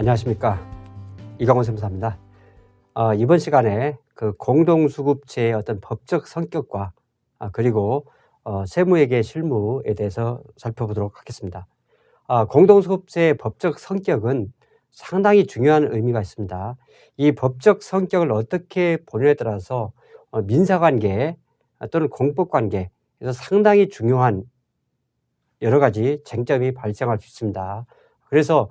안녕하십니까, 이강원 세무사입니다. 이번 시간에 그 공동수급체의 어떤 법적 성격과 그리고 세무회계 실무에 대해서 살펴보도록 하겠습니다. 공동수급체의 법적 성격은 상당히 중요한 의미가 있습니다. 이 법적 성격을 어떻게 보느냐에 따라서 민사관계 또는 공법관계에서 상당히 중요한 여러 가지 쟁점이 발생할 수 있습니다. 그래서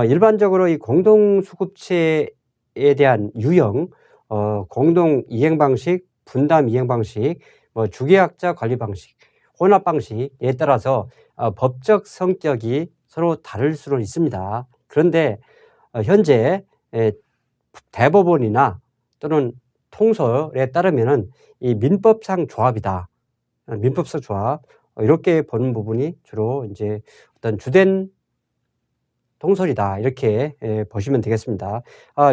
일반적으로 이 공동수급체에 대한 유형, 공동 이행 방식, 분담 이행 방식, 주계약자 관리 방식, 혼합 방식에 따라서 법적 성격이 서로 다를 수는 있습니다. 그런데 현재 대법원이나 또는 통설에 따르면은 이 민법상 조합이다. 민법상 조합, 이렇게 보는 부분이 주로 이제 어떤 주된 통설이다, 이렇게 보시면 되겠습니다.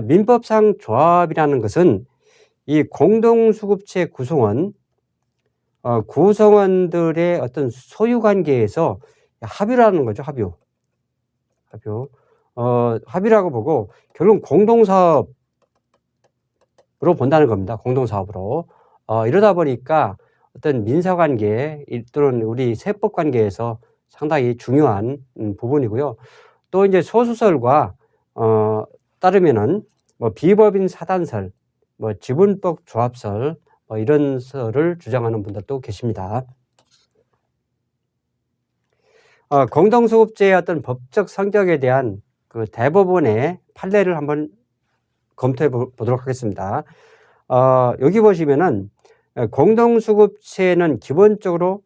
민법상 조합이라는 것은 이 공동수급체 구성원, 구성원들의 어떤 소유관계에서 합의를 하는 거죠. 합의라고 보고 결국 공동사업으로 본다는 겁니다. 공동사업으로. 이러다 보니까 어떤 민사관계 또는 우리 세법관계에서 상당히 중요한 부분이고요. 또 이제 소수설과 따르면은 비법인 사단설, 지분법 조합설, 이런 설을 주장하는 분들도 계십니다. 공동수급제의 어떤 법적 성격에 대한 그 대법원의 판례를 한번 검토해 보도록 하겠습니다. 여기 보시면은 공동수급체는 기본적으로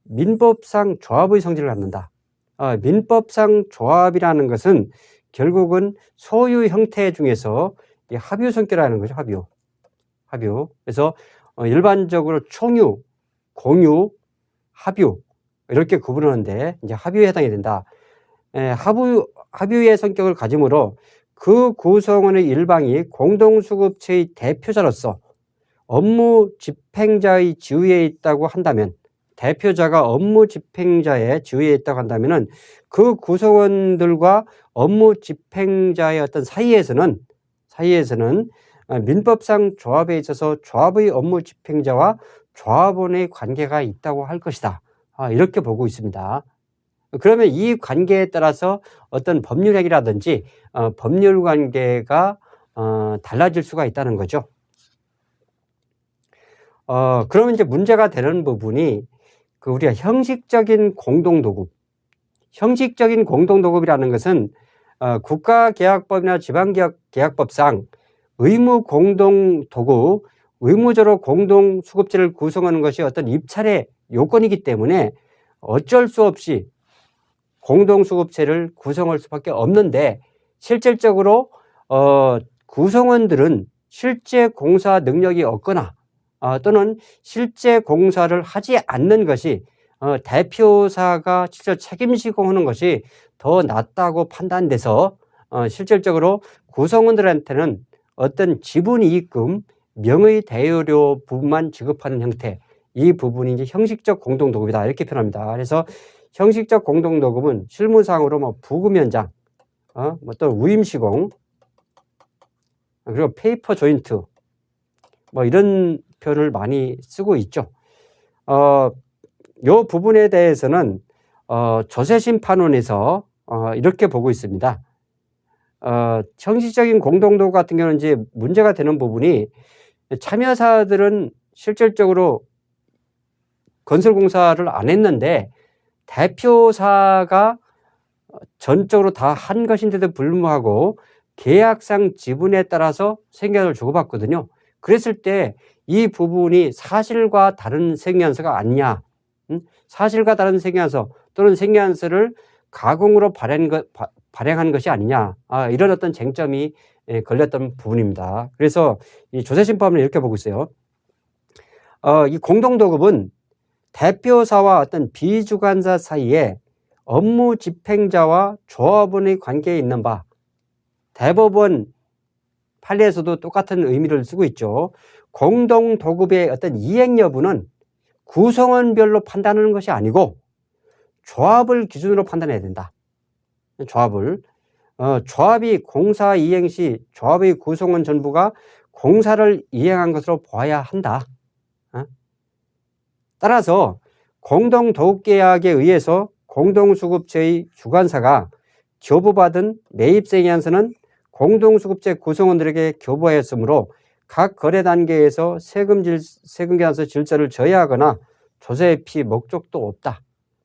민법상 조합의 성질을 갖는다. 민법상 조합이라는 것은 결국은 소유 형태 중에서 합유 성격이라는 거죠. 합유. 그래서 일반적으로 총유, 공유, 합유 이렇게 구분하는데 이제 합유에 해당이 된다. 합유의 성격을 가지므로 그 구성원의 일방이 공동수급체의 대표자로서 업무 집행자의 지위에 있다고 한다면, 대표자가 업무 집행자의 지위에 있다고 한다면은 그 구성원들과 업무 집행자의 어떤 사이에서는 민법상 조합에 있어서 조합의 업무 집행자와 조합원의 관계가 있다고 할 것이다. 이렇게 보고 있습니다. 그러면 이 관계에 따라서 어떤 법률행위라든지 법률 관계가 달라질 수가 있다는 거죠. 그러면 이제 문제가 되는 부분이 그 우리가 형식적인 공동도급이라는 것은 국가계약법이나 지방계약법상 의무공동도급, 의무적으로 공동수급체를 구성하는 것이 어떤 입찰의 요건이기 때문에 어쩔 수 없이 공동수급체를 구성할 수밖에 없는데, 실질적으로 구성원들은 실제 공사 능력이 없거나 또는 실제 공사를 하지 않는 것이 대표사가 직접 책임지고 하는 것이 더 낫다고 판단돼서 실질적으로 구성원들한테는 어떤 지분이익금, 명의대여료 부분만 지급하는 형태, 이 부분이 이제 형식적 공동도급이다, 이렇게 표현합니다. 그래서 형식적 공동도급은 실무상으로 부금연장, 또 우임시공, 그리고 페이퍼 조인트, 이런 표현을 많이 쓰고 있죠. 이 부분에 대해서는 조세심판원에서 이렇게 보고 있습니다. 형식적인 공동도급 같은 경우는 이제 문제가 되는 부분이, 참여사들은 실질적으로 건설공사를 안 했는데 대표사가 전적으로 다 한 것인데도 불구하고 계약상 지분에 따라서 생계약을 주고받거든요. 그랬을 때 이 부분이 사실과 다른 생계안서가 아니냐, 사실과 다른 생계안서 또는 생계안서를 가공으로 발행한 것이 아니냐, 이런 어떤 쟁점이 걸렸던 부분입니다. 그래서 이 조세심판은 이렇게 보고 있어요. 이 공동도급은 대표사와 어떤 비주관사 사이에 업무 집행자와 조합원의 관계에 있는 바, 대법원 판례에서도 똑같은 의미를 쓰고 있죠. 공동도급의 어떤 이행 여부는 구성원별로 판단하는 것이 아니고 조합을 기준으로 판단해야 된다. 조합을. 조합이 공사 이행 시 조합의 구성원 전부가 공사를 이행한 것으로 보아야 한다. 따라서 공동도급계약에 의해서 공동수급체의 주관사가 교부받은 매입생이한서는 공동수급체 구성원들에게 교부하였으므로 각 거래 단계에서 세금계산서 질서를 저해하거나 조세 피 목적도 없다.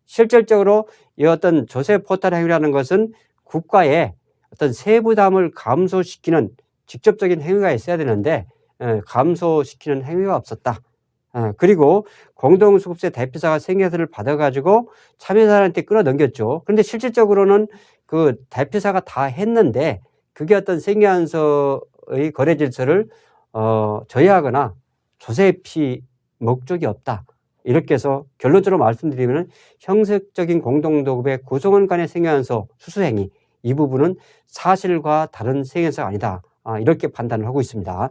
실질적으로 이 어떤 조세 포탈 행위라는 것은 국가의 어떤 세부담을 감소시키는 직접적인 행위가 있어야 되는데 감소시키는 행위가 없었다. 그리고 공동수급세 대표사가 생계세를 받아가지고 참여자한테 끌어넘겼죠. 그런데 실질적으로는 그 대표사가 다 했는데 그게 어떤 생계안서의 거래 질서를 저해하거나 조세 피 목적이 없다. 이렇게 해서 결론적으로 말씀드리면 형식적인 공동도급의 구성원 간의 생계안서 수수행위 이 부분은 사실과 다른 생계안서가 아니다. 이렇게 판단을 하고 있습니다.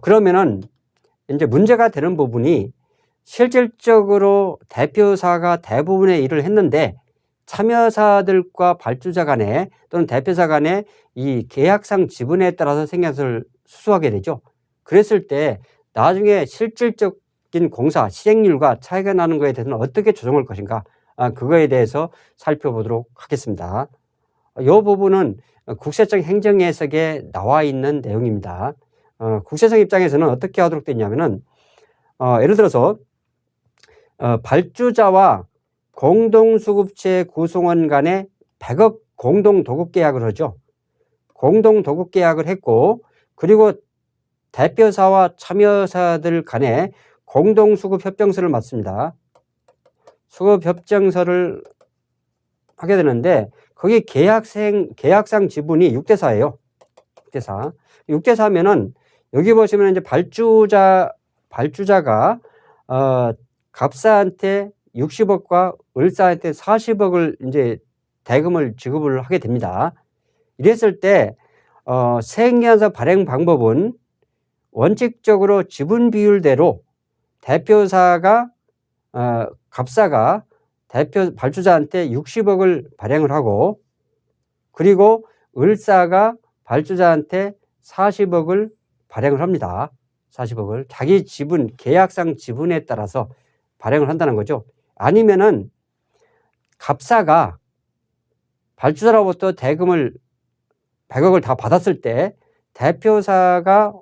그러면은 이제 문제가 되는 부분이 실질적으로 대표사가 대부분의 일을 했는데 참여사들과 발주자 간에 또는 대표사 간에 이 계약상 지분에 따라서 생계안서를 수수하게 되죠. 그랬을 때 나중에 실질적인 공사 시행률과 차이가 나는 것에 대해서는 어떻게 조정할 것인가 그거에 대해서 살펴보도록 하겠습니다. 이 부분은 국세청 행정해석에 나와 있는 내용입니다. 국세청 입장에서는 어떻게 하도록 되냐면은 예를 들어서 발주자와 공동수급체 구성원 간에 100억 공동도급계약을 하죠. 공동도급계약을 했고 그리고 대표사와 참여사들 간에 공동수급협정서를 맺습니다. 수급협정서를 하게 되는데 거기 계약상 지분이 6대4예요. 6대4. 6대4면은 여기 보시면 이제 발주자가 갑사한테 60억과 을사한테 40억을 이제 대금을 지급을 하게 됩니다. 이랬을 때 생계안서 발행 방법은 원칙적으로 지분 비율대로 대표사가 갑사가 발주자한테 60억을 발행을 하고 그리고 을사가 발주자한테 40억을 발행을 합니다. 40억을 자기 지분 계약상 지분에 따라서 발행을 한다는 거죠. 아니면은 갑사가 발주자로부터 대금을 100억을 다 받았을 때 대표사가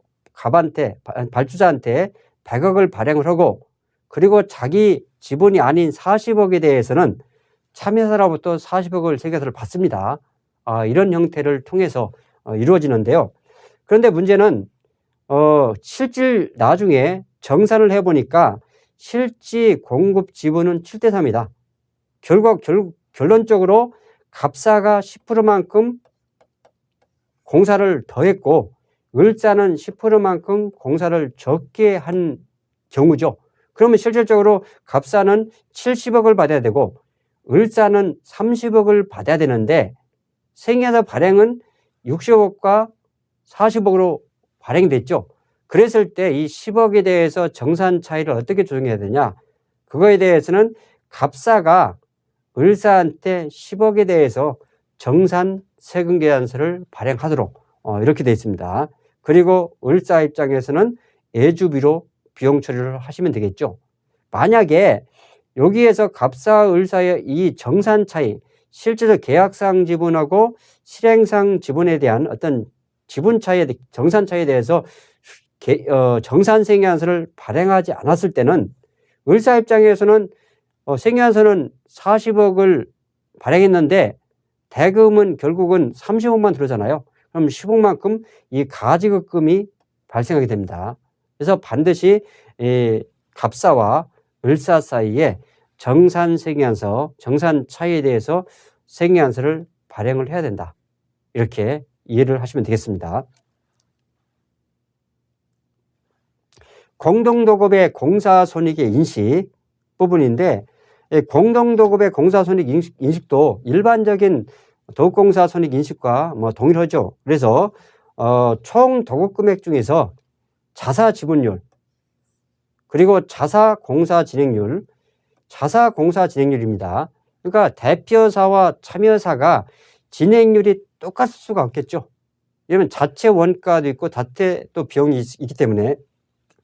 발주자한테 100억을 발행을 하고 그리고 자기 지분이 아닌 40억에 대해서는 참여사로부터 40억을 세계사를 받습니다. 이런 형태를 통해서 이루어지는데요. 그런데 문제는 실질 나중에 정산을 해보니까 실지 공급 지분은 7대3이다. 결론적으로 갑사가 10%만큼 공사를 더했고 을사는 10%만큼 공사를 적게 한 경우죠. 그러면 실질적으로 갑사는 70억을 받아야 되고 을사는 30억을 받아야 되는데 생계안서 발행은 60억과 40억으로 발행됐죠. 그랬을 때 이 10억에 대해서 정산 차이를 어떻게 조정해야 되냐? 그거에 대해서는 갑사가 을사한테 10억에 대해서 정산 세금 계산서를 발행하도록 이렇게 되어 있습니다. 그리고 을사 입장에서는 예주비로 비용 처리를 하시면 되겠죠. 만약에 여기에서 갑사 을사의 이 정산 차이, 실제로 계약상 지분하고 실행상 지분에 대한 어떤 지분 차이에 정산 차이에 대해서 정산 생계안서를 발행하지 않았을 때는 을사 입장에서는 생계안서는 40억을 발행했는데 대금은 결국은 30억만 들어오잖아요. 그럼 10억만큼 이 가지급금이 발생하게 됩니다. 그래서 반드시 갑사와 을사 사이에 정산 생계안서, 정산 차이에 대해서 생계안서를 발행을 해야 된다. 이렇게 이해를 하시면 되겠습니다. 공동도급의 공사손익의 인식 부분인데 공동도급의 공사손익 인식도 일반적인 도급공사 손익 인식과 동일하죠. 그래서 총 도급 금액 중에서 자사 지분율 그리고 자사 공사 진행률입니다. 그러니까 대표사와 참여사가 진행률이 똑같을 수가 없겠죠. 왜냐하면 자체 원가도 있고 자체 또 비용이 있기 때문에.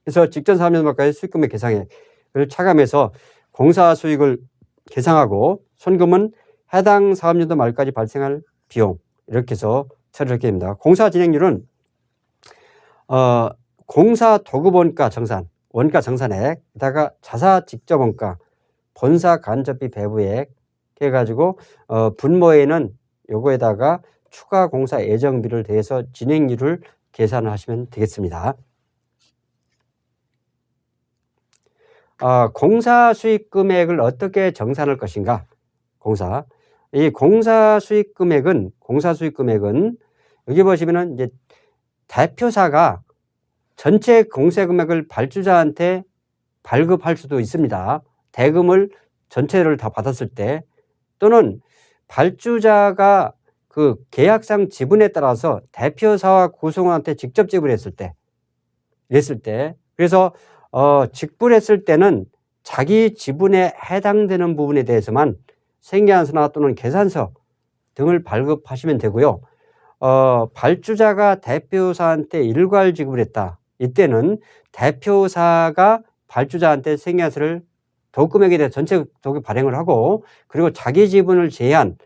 그래서 직전 3년 말까지 수익금의 계상액을 차감해서 공사 수익을 계상하고 손금은 해당 사업연도 말까지 발생할 비용 이렇게 해서 처리를 하게 됩니다. 공사 진행률은 공사 도급 원가 정산, 원가 정산액에다가 자사 직접 원가, 본사 간접비 배부액 해가지고 분모에는 요거에다가 추가 공사 예정비를 대해서 진행률을 계산하시면 되겠습니다. 공사 수익 금액을 어떻게 정산할 것인가? 이 공사 수익 금액은 여기 보시면은 이제 대표사가 전체 공사 금액을 발주자한테 발급할 수도 있습니다. 대금을 전체를 다 받았을 때, 또는 발주자가 그 계약상 지분에 따라서 대표사와 구성원한테 직접 지불했을 때, 그래서 직불했을 때는 자기 지분에 해당되는 부분에 대해서만 생계안서나 또는 계산서 등을 발급하시면 되고요. 발주자가 대표사한테 일괄 지급을 했다. 이때는 대표사가 발주자한테 생계안서를 도급금액에 대해 전체 도급 발행을 하고, 그리고 자기 지분을 제한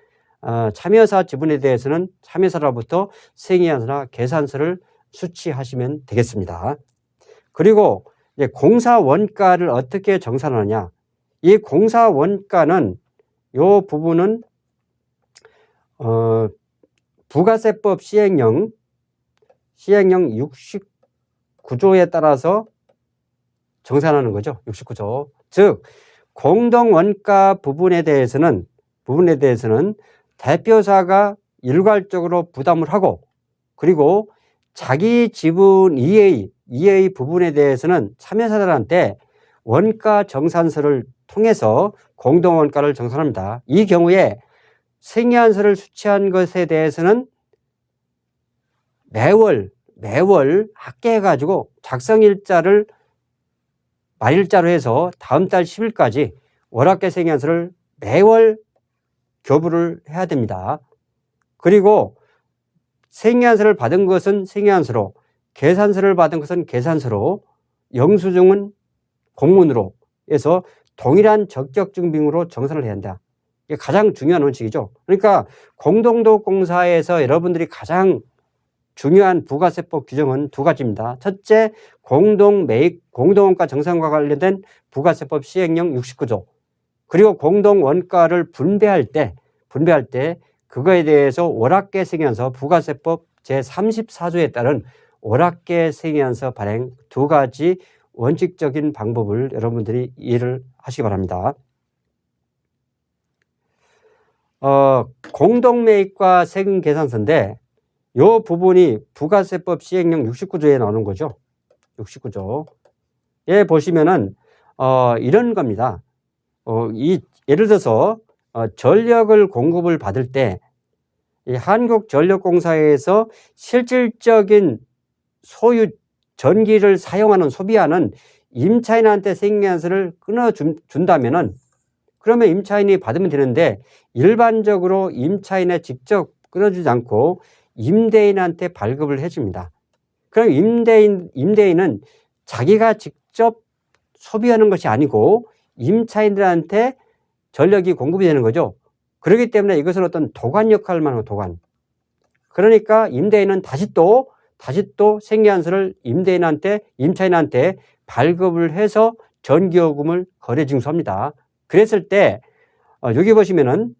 참여사 지분에 대해서는 참여사로부터 생계안서나 계산서를 수취하시면 되겠습니다. 그리고 이제 공사 원가를 어떻게 정산하느냐? 이 공사 원가는 요 부분은 부가세법 시행령 69조에 따라서 정산하는 거죠. 69조. 즉 공동원가 부분에 대해서는 대표사가 일괄적으로 부담을 하고, 그리고 자기 지분 EA 부분에 대해서는 참여사들한테 원가 정산서를 통해서 공동원가를 정산합니다. 이 경우에 생계안서를 수취한 것에 대해서는 매월 합계해가지고 작성일자를 말일자로 해서 다음 달 10일까지 월합계 생계안서를 매월 교부를 해야 됩니다. 그리고 생계안서를 받은 것은 생계안서로, 계산서를 받은 것은 계산서로, 영수증은 공문으로 해서 동일한 적격증빙으로 정산을 해야 한다. 이게 가장 중요한 원칙이죠. 그러니까 공동도급공사에서 여러분들이 가장 중요한 부가세법 규정은 두 가지입니다. 첫째, 공동원가 정산과 관련된 부가세법 시행령 69조. 그리고 공동원가를 분배할 때 그거에 대해서 월합계 생계안서 부가세법 제34조에 따른 월합계 생계안서 발행 두 가지 원칙적인 방법을 여러분들이 이해를 하시기 바랍니다. 공동매입과 세금 계산서인데 이 부분이 부가세법 시행령 69조에 나오는 거죠. 69조에 보시면은 이런 겁니다. 예를 들어서 전력을 공급을 받을 때 이 한국전력공사에서 실질적인 소유 전기를 사용하는 소비하는 임차인한테 생계안서를 끊어준다면은 그러면 임차인이 받으면 되는데, 일반적으로 임차인에 직접 끊어주지 않고 임대인한테 발급을 해줍니다. 그럼 임대인은 자기가 직접 소비하는 것이 아니고 임차인들한테 전력이 공급이 되는 거죠. 그렇기 때문에 이것은 어떤 도관 역할만 하고 도관. 그러니까 임대인은 다시 또 생계안서를 임차인한테 발급을 해서 전기요금을 거래 징수합니다. 그랬을 때 여기 보시면은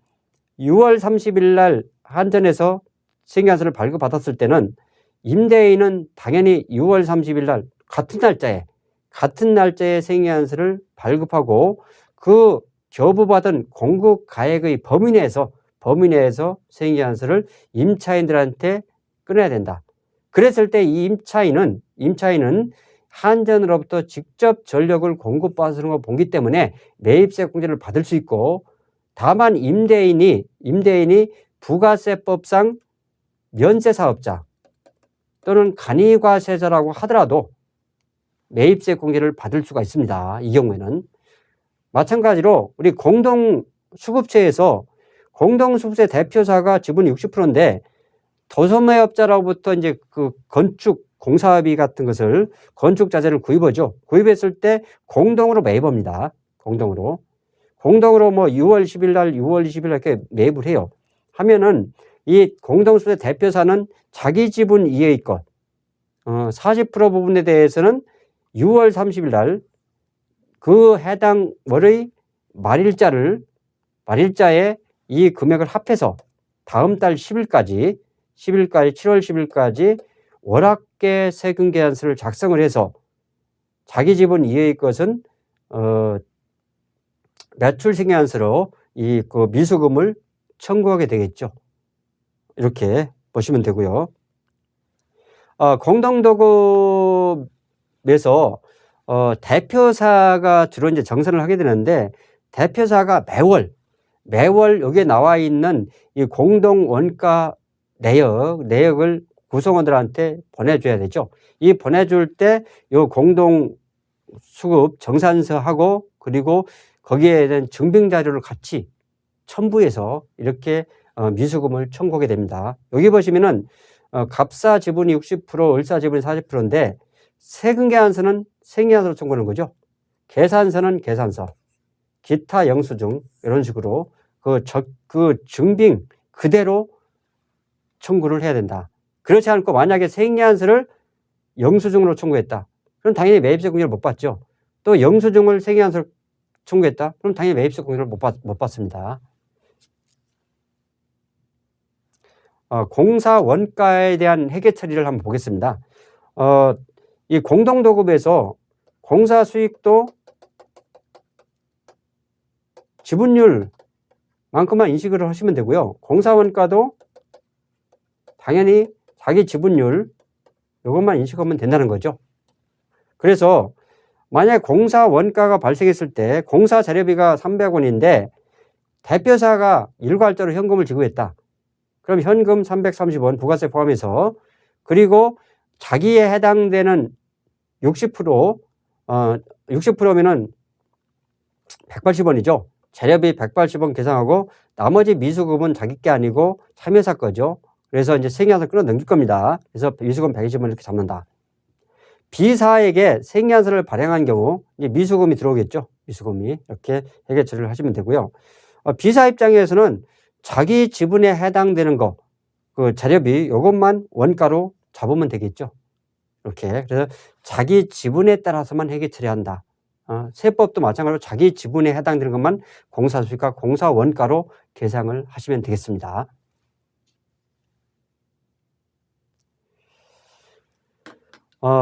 6월 30일 날 한전에서 생계안서를 발급받았을 때는 임대인은 당연히 6월 30일 날 같은 날짜에 생계안서를 발급하고 그 교부받은 공급 가액의 범위 내에서 생계안서를 임차인들한테 끊어야 된다. 그랬을 때 이 임차인은 한전으로부터 직접 전력을 공급받는 걸 보기 때문에 매입세 공제를 받을 수 있고, 다만 임대인이 부가세법상 면세사업자 또는 간이과세자라고 하더라도 매입세 공제를 받을 수가 있습니다. 이 경우에는. 마찬가지로 우리 공동 수급체에서 공동수급세 대표사가 지분 60%인데 도소매업자로부터 이제 그 건축 공사비 같은 것을 건축 자재를 구입하죠. 구입했을 때 공동으로 매입합니다. 공동으로 뭐 6월 10일 날, 6월 20일 날 이렇게 매입을 해요. 하면은 이 공동수급세 대표사는 자기 지분 이해이권 40% 부분에 대해서는 6월 30일 날 그 해당 월의 말일자에 이 금액을 합해서 다음 달 10일까지 7월 10일까지 월합계 세금 계산서를 작성을 해서 자기 지분 이외의 것은 매출 승계안서로 이 그 미수금을 청구하게 되겠죠. 이렇게 보시면 되고요. 공동도급에서 대표사가 주로 이제 정산을 하게 되는데 대표사가 매월 여기에 나와 있는 이 공동 원가 내역을 구성원들한테 보내줘야 되죠. 이 보내줄 때 이 공동 수급 정산서하고 그리고 거기에 대한 증빙 자료를 같이 첨부해서 이렇게 미수금을 청구하게 됩니다. 여기 보시면은 갑사 지분이 60%, 을사 지분이 40%인데 세금 계산서는 세금계산서로 청구하는 거죠. 계산서는 계산서, 기타 영수증 이런 식으로 그 증빙 그대로 청구를 해야 된다. 그렇지 않고 만약에 세금계산서를 영수증으로 청구했다. 그럼 당연히 매입세 공제를 못 받죠. 또 영수증을 세금계산서로 청구했다. 그럼 당연히 매입세 공제를 못 받습니다. 공사 원가에 대한 회계 처리를 한번 보겠습니다. 이 공동도급에서 공사 수익도 지분율만큼만 인식을 하시면 되고요. 공사 원가도 당연히 자기 지분율 이것만 인식하면 된다는 거죠. 그래서 만약에 공사 원가가 발생했을 때 공사 재료비가 300원인데 대표사가 일괄적으로 현금을 지급했다. 그럼 현금 330원 부가세 포함해서 그리고 자기에 해당되는 60%면은 180원이죠. 재료비 180원 계산하고 나머지 미수금은 자기 게 아니고 참여사 거죠. 그래서 이제 세금계산서 끌어 넘길 겁니다. 그래서 미수금 120원 이렇게 잡는다. B사에게 세금계산서를 발행한 경우 이제 미수금이 들어오겠죠. 미수금이 이렇게 회계 처리를 하시면 되고요. B사 입장에서는 자기 지분에 해당되는 거, 그 재료비 이것만 원가로 잡으면 되겠죠. 이렇게 그래서 자기 지분에 따라서만 회계 처리한다. 세법도 마찬가지로 자기 지분에 해당되는 것만 공사수익과 공사원가로 계상을 하시면 되겠습니다.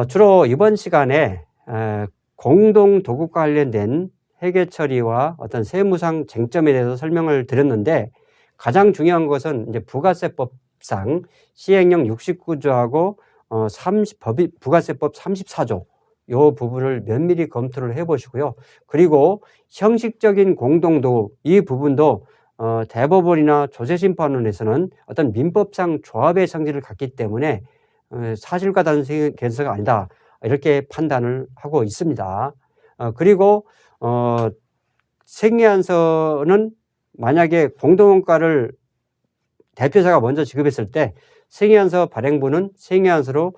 주로 이번 시간에 공동도급과 관련된 회계 처리와 어떤 세무상 쟁점에 대해서 설명을 드렸는데 가장 중요한 것은 이제 부가세법상 시행령 69조하고 부가세법 34조 이 부분을 면밀히 검토를 해보시고요. 그리고 형식적인 공동도급 이 부분도 대법원이나 조세심판원에서는 어떤 민법상 조합의 성질을 갖기 때문에 사실과 다른 계산서가 아니다 이렇게 판단을 하고 있습니다. 그리고 세금계산서는 만약에 공동원가를 대표사가 먼저 지급했을 때 세금계산서 발행부는 세금계산서로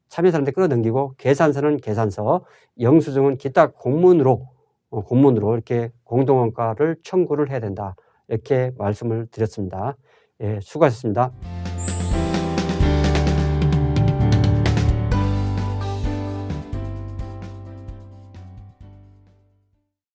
참여사한테 끌어당기고 계산서는 계산서, 영수증은 기타 공문으로 이렇게 공동원가를 청구를 해야 된다. 이렇게 말씀을 드렸습니다. 예, 수고하셨습니다.